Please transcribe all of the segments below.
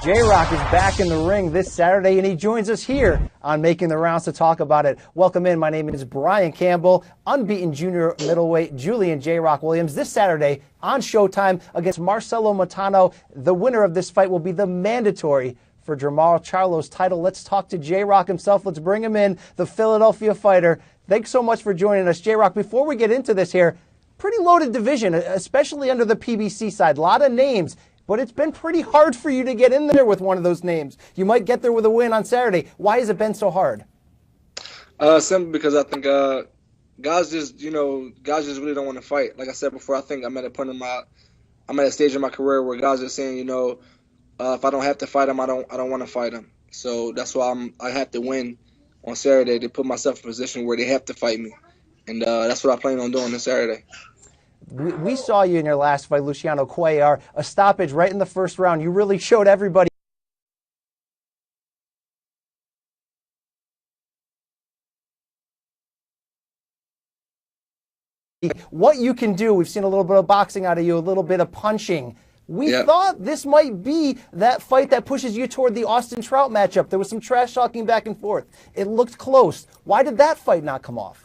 J-Rock is back in the ring this Saturday, and he joins us here on Making the Rounds to talk about it. Welcome in. My name is Brian Campbell. Unbeaten junior middleweight Julian J-Rock Williams this Saturday on Showtime against Marcelo Montano. The winner of this fight will be the mandatory for Jermall Charlo's title. Let's talk to J-Rock himself. Let's bring him in, the Philadelphia fighter. Thanks so much for joining us, J-Rock. Before we get into this here, pretty loaded division, especially under the PBC side. A lot of names. But it's been pretty hard for you to get in there with one of those names. You might get there with a win on Saturday. Why has it been so hard? Simply because I think guys just really don't want to fight. Like I said before, I think I'm at a stage in my career where guys are saying, if I don't have to fight them, I don't want to fight them. So that's why I have to win on Saturday to put myself in a position where they have to fight me, and that's what I plan on doing this Saturday. We saw you in your last fight, Luciano Cuellar, a stoppage right in the first round. You really showed everybody what you can do. We've seen a little bit of boxing out of you, a little bit of punching. We thought this might be that fight that pushes you toward the Austin Trout matchup. There was some trash talking back and forth. It looked close. Why did that fight not come off?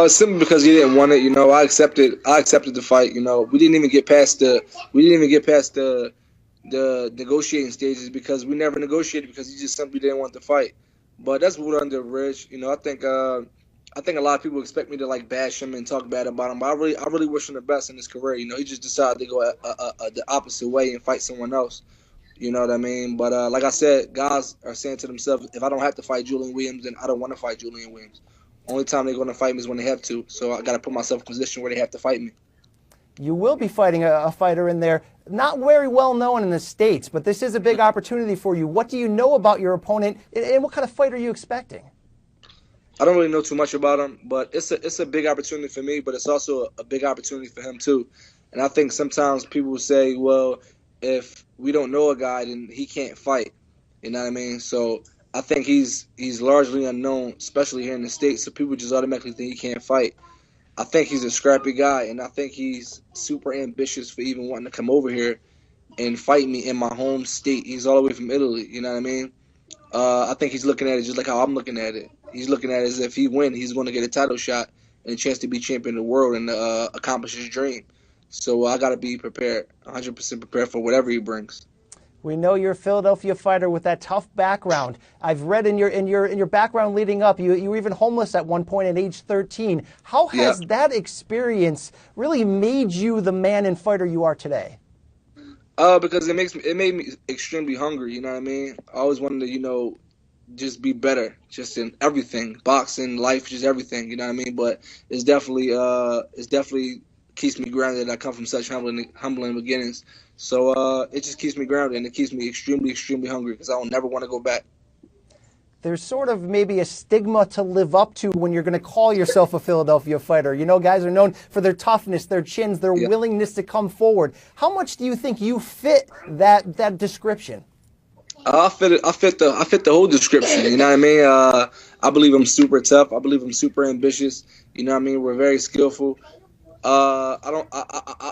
Simply because he didn't want it. I accepted the fight. We didn't even get past the negotiating stages because we never negotiated because he just simply didn't want to fight. But that's water under the bridge. I think a lot of people expect me to bash him and talk bad about him. But I really wish him the best in his career. He just decided to go the opposite way and fight someone else. You know what I mean? But like I said, guys are saying to themselves, if I don't have to fight Julian Williams, then I don't want to fight Julian Williams. Only time they're going to fight me is when they have to. So I got to put myself in a position where they have to fight me. You will be fighting a fighter in there, not very well known in the States, but this is a big opportunity for you. What do you know about your opponent, and what kind of fight are you expecting? I don't really know too much about him, but it's a big opportunity for me, but it's also a big opportunity for him too. And I think sometimes people will say, well, if we don't know a guy, then he can't fight. You know what I mean? So I think he's largely unknown, especially here in the States, so people just automatically think he can't fight. I think he's a scrappy guy, and I think he's super ambitious for even wanting to come over here and fight me in my home state. He's all the way from Italy, you know what I mean? I think he's looking at it just like how I'm looking at it. He's looking at it as if he wins, he's going to get a title shot and a chance to be champion of the world and accomplish his dream. So I got to be prepared, 100% prepared for whatever he brings. We know you're a Philadelphia fighter with that tough background. I've read in your background leading up, you were even homeless at one point at age 13. How has that experience really made you the man and fighter you are today? Because it made me extremely hungry. You know what I mean? I always wanted to, just be better, just in everything, boxing, life, just everything. You know what I mean? But it's definitely keeps me grounded. I come from such humbling beginnings. So it just keeps me grounded, and it keeps me extremely, extremely hungry because I don't never want to go back. There's sort of maybe a stigma to live up to when you're going to call yourself a Philadelphia fighter. Guys are known for their toughness, their chins, their willingness to come forward. How much do you think you fit that description? I fit the whole description. You know what I mean? I believe I'm super tough. I believe I'm super ambitious. You know what I mean? We're very skillful. I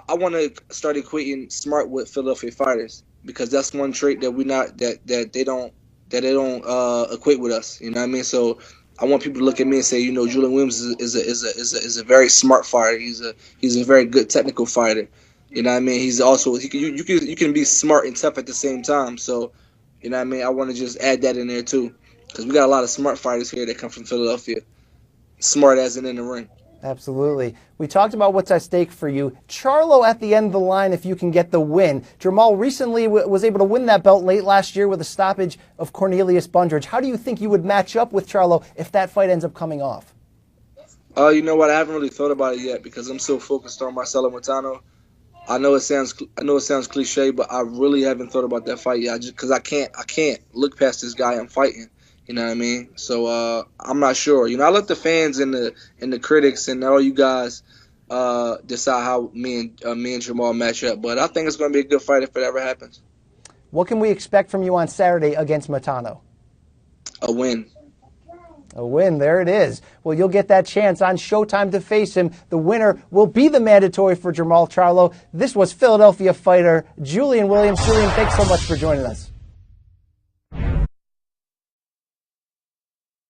want to start equating smart with Philadelphia fighters because that's one trait that they don't equate with us. You know what I mean? So I want people to look at me and say, Julian Williams is a very smart fighter. He's a very good technical fighter. You know what I mean? He's also you can be smart and tough at the same time. So you know what I mean? I want to just add that in there too because we got a lot of smart fighters here that come from Philadelphia. Smart as in the ring. Absolutely. We talked about what's at stake for you. Charlo at the end of the line if you can get the win. Jermall recently was able to win that belt late last year with a stoppage of Cornelius Bundridge. How do you think you would match up with Charlo if that fight ends up coming off? You know what? I haven't really thought about it yet because I'm so focused on Marcelo Montano. I know it sounds cliche, but I really haven't thought about that fight yet because I can't look past this guy I'm fighting. You know what I mean? So I'm not sure. I let the fans and the critics and all you guys decide how me and Jermall match up. But I think it's going to be a good fight if it ever happens. What can we expect from you on Saturday against Montano? A win. A win, there it is. Well, you'll get that chance on Showtime to face him. The winner will be the mandatory for Jermall Charlo. This was Philadelphia fighter Julian Williams. Julian, thanks so much for joining us.